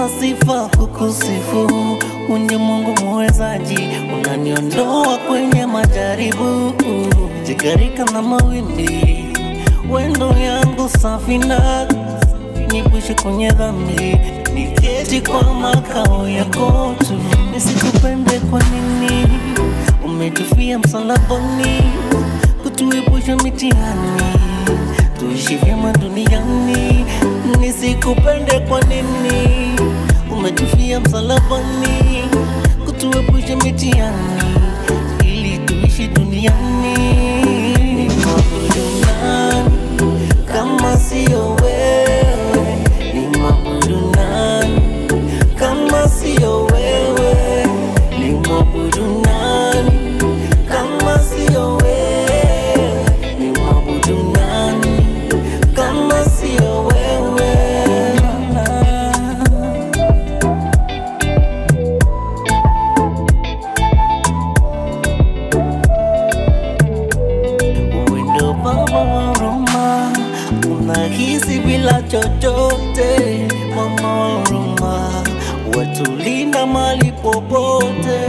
sina sifa kukusifu, unje Mungu muwezaji, unaniondoa kwenye majaribu, jigarika na mawimbi, wendo yangu safina, nipushe kwenye dhambi, niketi kwa makao yako tu. Nisikupende kwa nini? Umetufia msalabani, kutuepusha mitihani, tuishi vyema duniani. Nisikupende kwa nini? Umetufia msalabani, kutuepusha mitihani, ili tuishi duniani. Nimwabudu nani kama sio wewe? Nimwabudu nani kama sio wewe? Nimwabudu nani kama sio wewe? Nimwabudu nani kama sio wewe? Uwendo Baba wa huruma, unahisi bila chochote. Mama wa huruma, watulinda mali popote.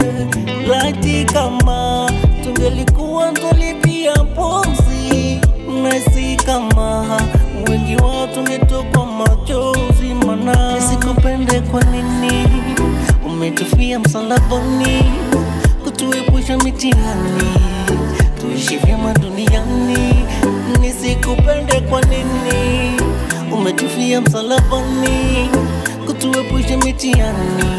Laiti kama tungelikuwa tulipia pumzi, nasi kama wengi wao tungetokwa machozi. Mana nisikupende kwa nini? Umetufia msalabani, kutuepusha mitihani, tuishi vyema duniani. Nisikupende kwa nini? Umetufia msalabani, kutuepusha mitihani,